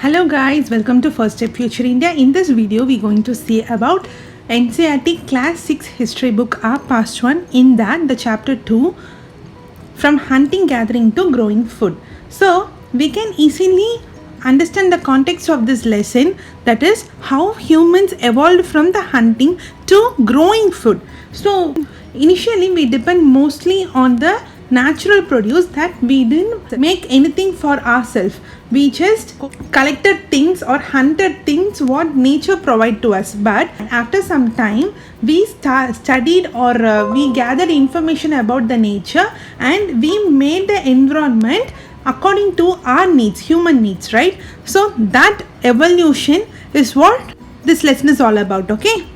Hello guys, welcome to First Step Future India. In this video, we're going to see about NCERT Class 6 History book, our past one. In that, the chapter 2, from hunting, gathering to growing food. So, we can easily understand the context of this lesson, that is how humans evolved from the hunting to growing food. So, initially we depend mostly on the natural produce, that we didn't make anything for ourselves. We just collected things or hunted things what nature provided to us. But after some time, we studied or we gathered information about the nature, and we made the environment according to our needs, human needs, right? So that evolution is what this lesson is all about, okay?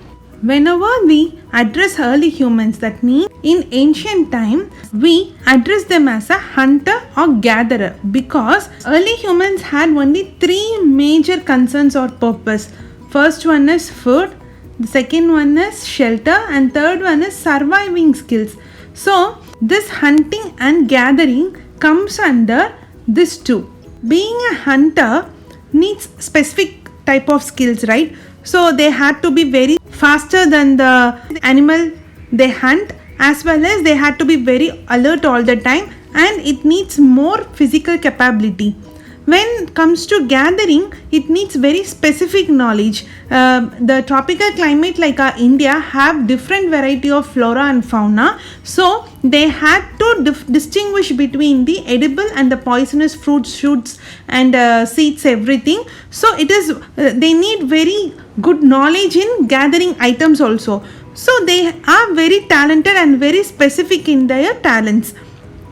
Whenever we address early humans, that means in ancient time, we address them as a hunter or gatherer, because early humans had only three major concerns or purpose. First one is food, the second one is shelter, and third one is surviving skills. So this hunting and gathering comes under this two. Being a hunter needs specific type of skills, right? So they had to be very faster than the animal they hunt, as well as they had to be very alert all the time, and it needs more physical capability. When it comes to gathering, it needs very specific knowledge. The tropical climate like India have different variety of flora and fauna, so they had to distinguish between the edible and the poisonous fruits, shoots and seeds, everything. So it is they need very good knowledge in gathering items also. So they are very talented and very specific in their talents.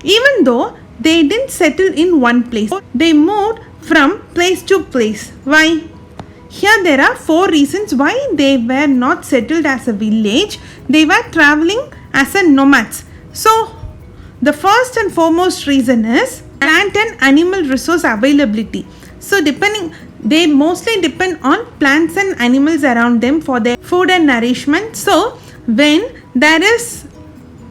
Even though they didn't settle in one place, they moved from place to place. Why? Here there are four reasons why they were not settled as a village. They were traveling as a nomads. So the first and foremost reason is plant and animal resource availability. So they mostly depend on plants and animals around them for their food and nourishment. So when there is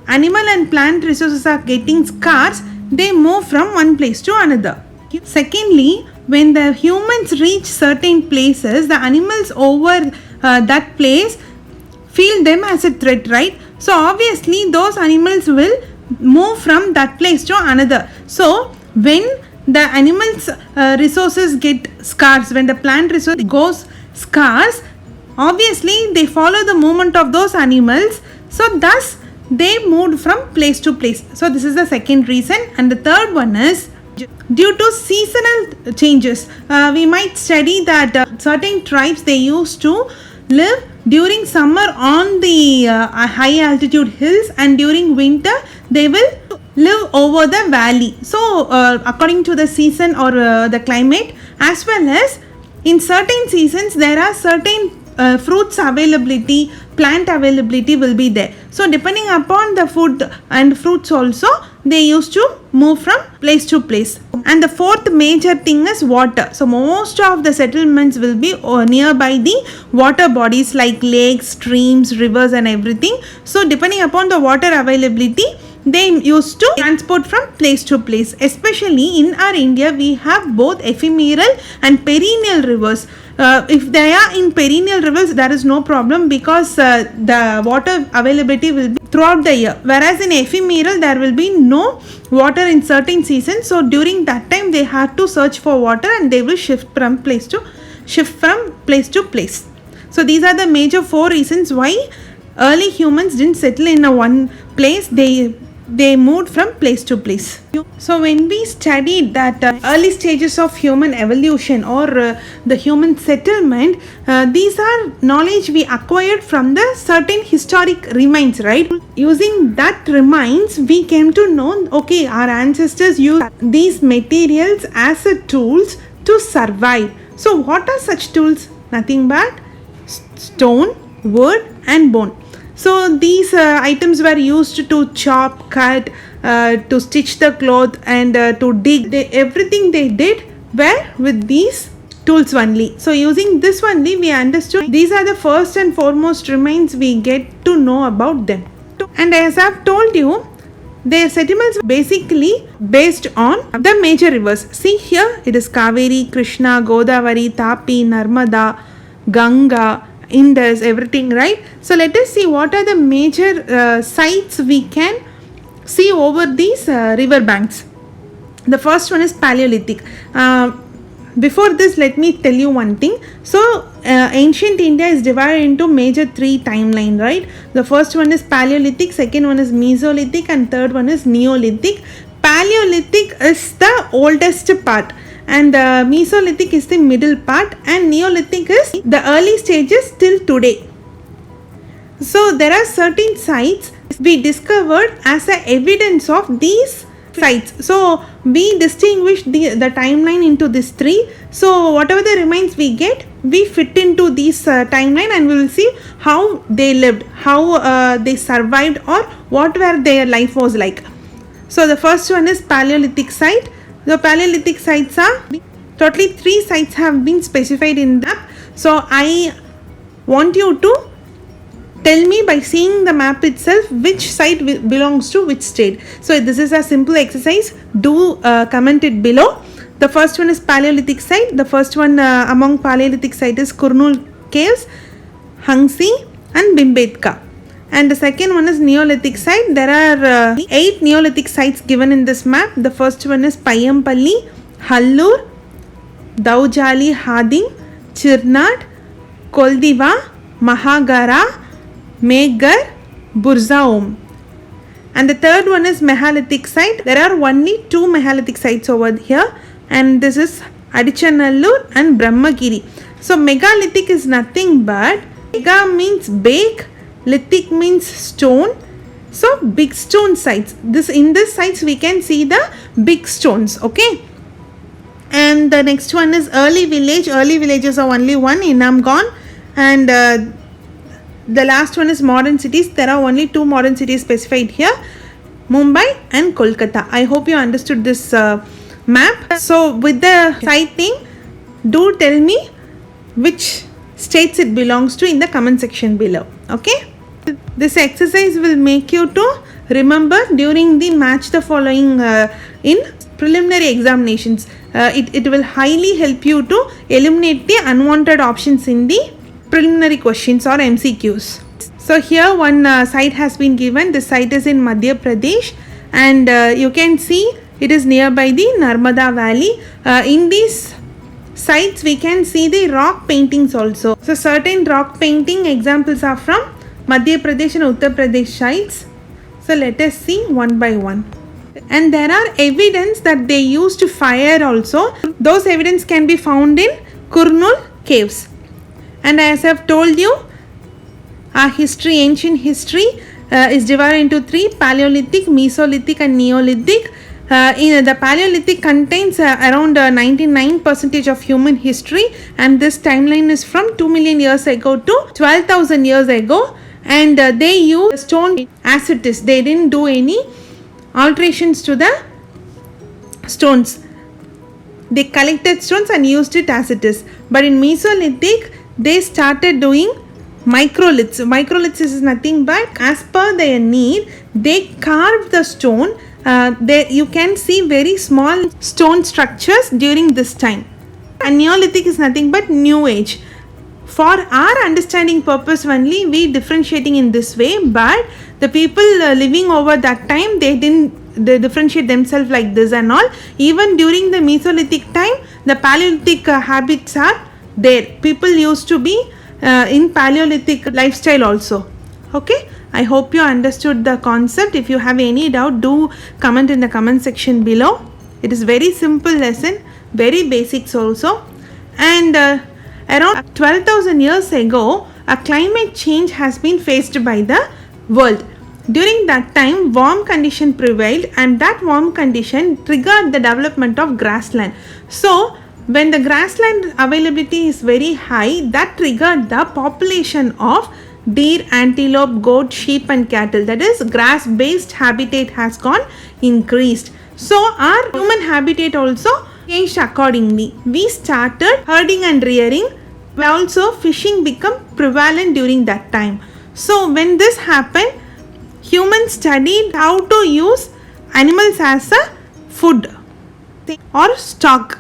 animal and plant resources are getting scarce, they move from one place to another. Secondly, when the humans reach certain places, the animals over that place feel them as a threat, right? So obviously those animals will move from that place to another. So when the animals resources get scarce, when the plant resource goes scarce, obviously they follow the movement of those animals. So thus they moved from place to place. So this is the second reason. And the third one is due to seasonal changes. We might study that certain tribes, they used to live during summer on the high altitude hills, and during winter they will live over the valley. So according to the season or the climate, as well as in certain seasons there are certain fruits availability, plant availability will be there. So depending upon the food and fruits also, they used to move from place to place. And the fourth major thing is water. So most of the settlements will be nearby the water bodies like lakes, streams, rivers and everything. So depending upon the water availability, they used to transport from place to place. Especially in our India, we have both ephemeral and perennial rivers. If they are in perennial rivers, there is no problem, because the water availability will be throughout the year. Whereas in ephemeral, there will be no water in certain seasons. So during that time, they have to search for water, and they will shift from place to place. So these are the major four reasons why early humans didn't settle in a one place. They moved from place to place. So when we studied that early stages of human evolution or the human settlement, these are knowledge we acquired from the certain historic remains, right? Using that remains, we came to know, okay, our ancestors used these materials as a tools to survive. So what are such tools? Nothing but stone, wood and bone. So these items were used to chop, cut, to stitch the cloth and to dig. Everything they did were with these tools only. So using this only, we understood these are the first and foremost remains we get to know about them. And as I've told you, Their settlements were basically based on the major rivers. See here, it is Kaveri, Krishna, Godavari, Tapi, Narmada, Ganga, Indus, everything, right? So let us see what are the major sites we can see over these river banks. The first one is Paleolithic. Before this, let me tell you one thing. So ancient India is divided into major three timeline, right? The first one is Paleolithic, second one is Mesolithic, and third one is Neolithic. Paleolithic is the oldest part, and Mesolithic is the middle part, and Neolithic is the early stages till today. So there are certain sites we discovered as a evidence of these sites. So we distinguish the timeline into these three. So whatever the remains we get, we fit into these timeline, and we will see how they lived, how they survived, or what were their life was like. So the first one is Paleolithic site. The Paleolithic sites are totally 3 sites have been specified in the map. So I want you to tell me by seeing the map itself which site belongs to which state. So this is a simple exercise. Do comment it below. The first one is Paleolithic site. The first one among Paleolithic site is Kurnool Caves, Hangsi, and Bhimbetka. And the second one is Neolithic site. There are 8 Neolithic sites given in this map. The first one is Payampalli, Hallur, Daujali, Hading, Chirnad, Koldiva, Mahagara, Meghar, Burzaom. And the third one is Megalithic site. There are only 2 megalithic sites over here, and this is Adichanallur and Brahmagiri. So megalithic is nothing but mega means big, lithic means stone. So big stone sites. In this sites we can see the big stones. Okay. And the next one is early village. Early villages are only one, Inamgone, and the last one is modern cities. There are only 2 modern cities specified here, Mumbai and Kolkata. I hope you understood this map. So with the site name, do tell me which states it belongs to in the comment section below. Okay. This exercise will make you to remember during the match the following in preliminary examinations. It will highly help you to eliminate the unwanted options in the preliminary questions or MCQs. So here one site has been given. This site is in Madhya Pradesh, and you can see it is nearby the Narmada Valley. In these sites we can see the rock paintings also. So certain rock painting examples are from Madhya Pradesh and Uttar Pradesh sites. So let us see one by one. And there are evidence that they used fire also. Those evidence can be found in Kurnool Caves. And as I have told you, our history, ancient history is divided into 3: Paleolithic, Mesolithic, and Neolithic. The Paleolithic contains around 99% of human history, and this timeline is from 2 million years ago to 12,000 years ago. And they used stone as it is. They didn't do any alterations to the stones. They collected stones and used it as it is. But in Mesolithic, they started doing microliths. Microliths is nothing but as per their need, they carved the stone. You can see very small stone structures during this time. And Neolithic is nothing but new age. For our understanding purpose only, we differentiating in this way, but the people living over that time, they differentiate themselves like this and all. Even during the Mesolithic time, the Paleolithic habits are there. People used to be in Paleolithic lifestyle also. Okay, I hope you understood the concept. If you have any doubt, do comment in the comment section below. It is very simple lesson, very basics also. And around 12,000 years ago, a climate change has been faced by the world. During that time, warm condition prevailed, and that warm condition triggered the development of grassland. So when the grassland availability is very high, that triggered the population of deer, antelope, goat, sheep and cattle. That is, grass based habitat has gone increased. So our human habitat also changed accordingly. We started herding and rearing. Also fishing became prevalent during that time. So when this happened, humans studied how to use animals as a food or stock.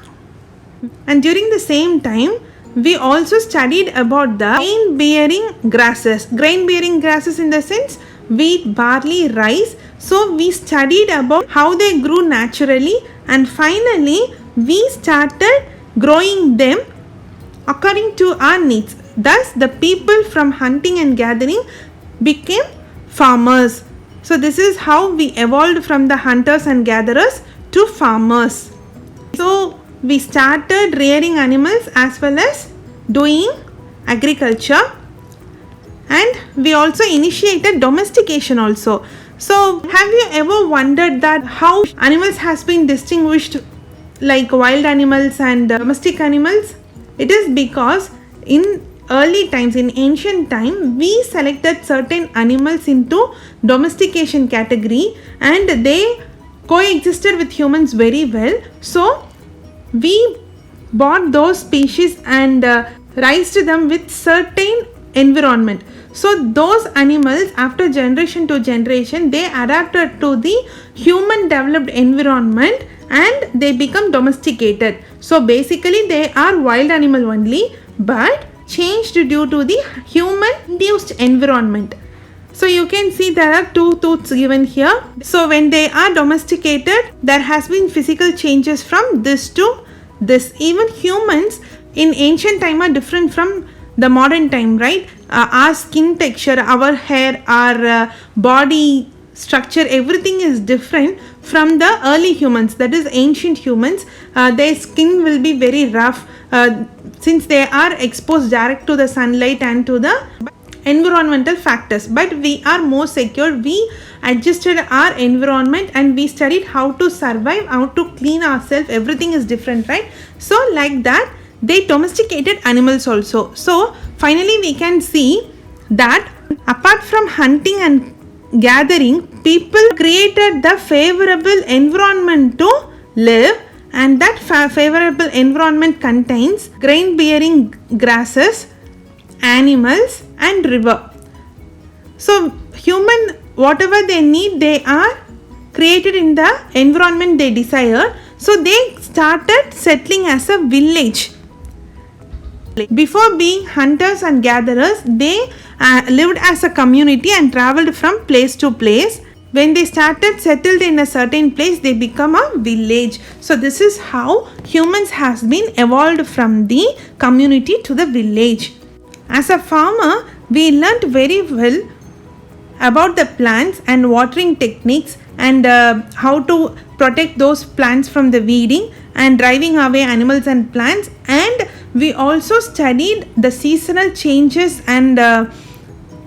And during the same time, we also studied about the grain bearing grasses. Grain bearing grasses in the sense wheat, barley, rice. So we studied about how they grew naturally, and finally we started growing them according to our needs. Thus the people from hunting and gathering became farmers. So this is how we evolved from the hunters and gatherers to farmers. So we started rearing animals as well as doing agriculture, and we also initiated domestication also. So have you ever wondered that how animals has been distinguished like wild animals and domestic animals? It is because in early times, in ancient time, we selected certain animals into domestication category and they coexisted with humans very well. So we bought those species and raised them with certain environment. So those animals, after generation to generation, they adapted to the human developed environment and they become domesticated. So basically they are wild animal only, but changed due to the human induced environment. So you can see there are two tooths given here. So when they are domesticated, there has been physical changes from this to this. Even humans in ancient time are different from the modern time, right? Our skin texture, our hair, our body structure, everything is different from the early humans, that is ancient humans. Their skin will be very rough since they are exposed direct to the sunlight and to the environmental factors, but we are more secure. We adjusted our environment and we studied how to survive, how to clean ourselves. Everything is different, right? So like that they domesticated animals also. So finally we can see that apart from hunting and gathering, people created the favorable environment to live, and that favorable environment contains grain bearing grasses, animals and river. So human, whatever they need, they are created in the environment they desire. So they started settling as a village. Before being hunters and gatherers, they lived as a community and traveled from place to place. When they started settled in a certain place, they become a village. So this is how humans has been evolved from the community to the village. As a farmer, we learnt very well about the plants and watering techniques and how to protect those plants from the weeding and driving away animals and plants, and we also studied the seasonal changes and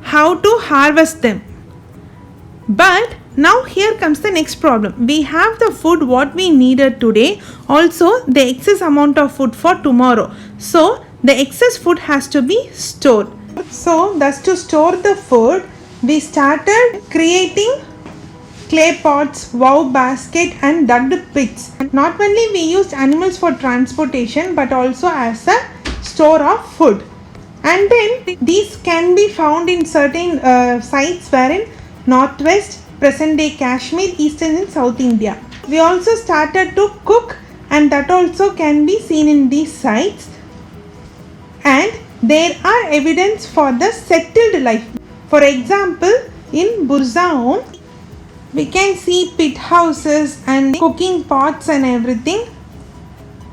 how to harvest them. But now here comes the next problem. We have the food what we needed today, also the excess amount of food for tomorrow. So the excess food has to be stored. So thus to store the food, we started creating clay pots, wow basket and dug pits. Not only we used animals for transportation but also as a store of food. And then these can be found in certain sites wherein northwest, present day Kashmir, eastern and south India. We also started to cook, and that also can be seen in these sites. And there are evidence for the settled life. For example, in Burzaon, we can see pit houses and cooking pots and everything.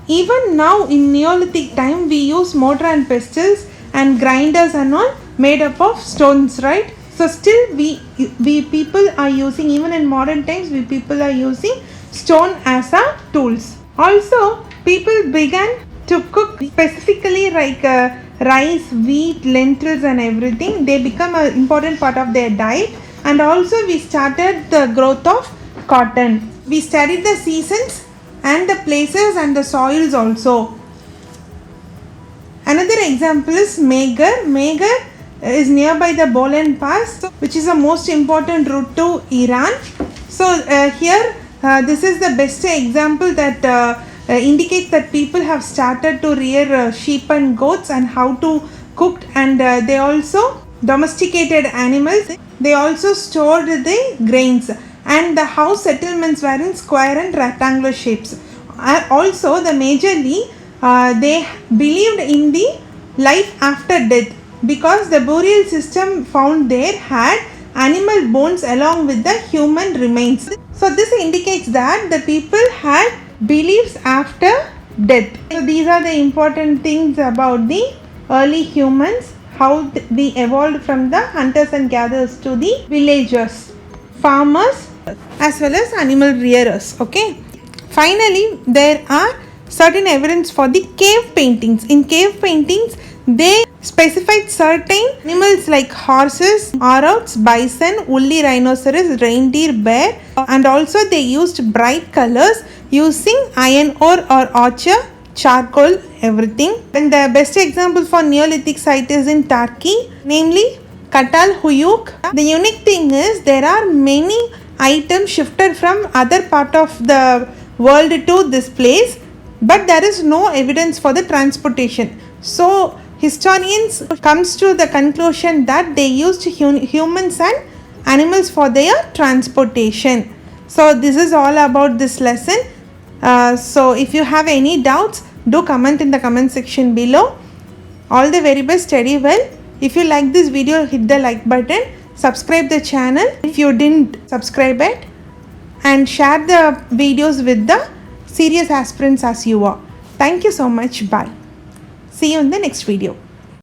Even now in Neolithic time, we use mortar and pestles and grinders and all made up of stones, right? So still we people are using, even in modern times, we people are using stone as a tools. Also, people began to cook specifically like rice, wheat, lentils and everything. They become an important part of their diet. And also we started the growth of cotton. We studied the seasons and the places and the soils also. Another example is Meghar. Meghar is nearby the Bolan Pass, which is the most important route to Iran. So here this is the best example that indicates that people have started to rear sheep and goats and how to cook, and they also domesticated animals. They also stored the grains. and the house settlements were in square and rectangular shapes. Also, the majorly they believed in the life after death, because the burial system found there had animal bones along with the human remains. So this indicates that the people had beliefs after death. So these are the important things about the early humans, how we evolved from the hunters and gatherers to the villagers, farmers, as well as animal rearers. Okay. Finally, there are certain evidence for the cave paintings. In cave paintings, they specified certain animals like horses, aurochs, bison, woolly rhinoceros, reindeer, bear, and also they used bright colors using iron ore or ochre, charcoal, everything. And the best example for Neolithic site is in Turkey, namely Çatalhöyük. The unique thing is there are many items shifted from other part of the world to this place, but there is no evidence for the transportation. So historians comes to the conclusion that they used humans and animals for their transportation. So this is all about this lesson. So if you have any doubts, do comment in the comment section below. All the very best, study well. If you like this video, hit the like button, subscribe the channel if you didn't subscribe it, and share the videos with the serious aspirants as you are. Thank you so much. Bye. See you in the next video.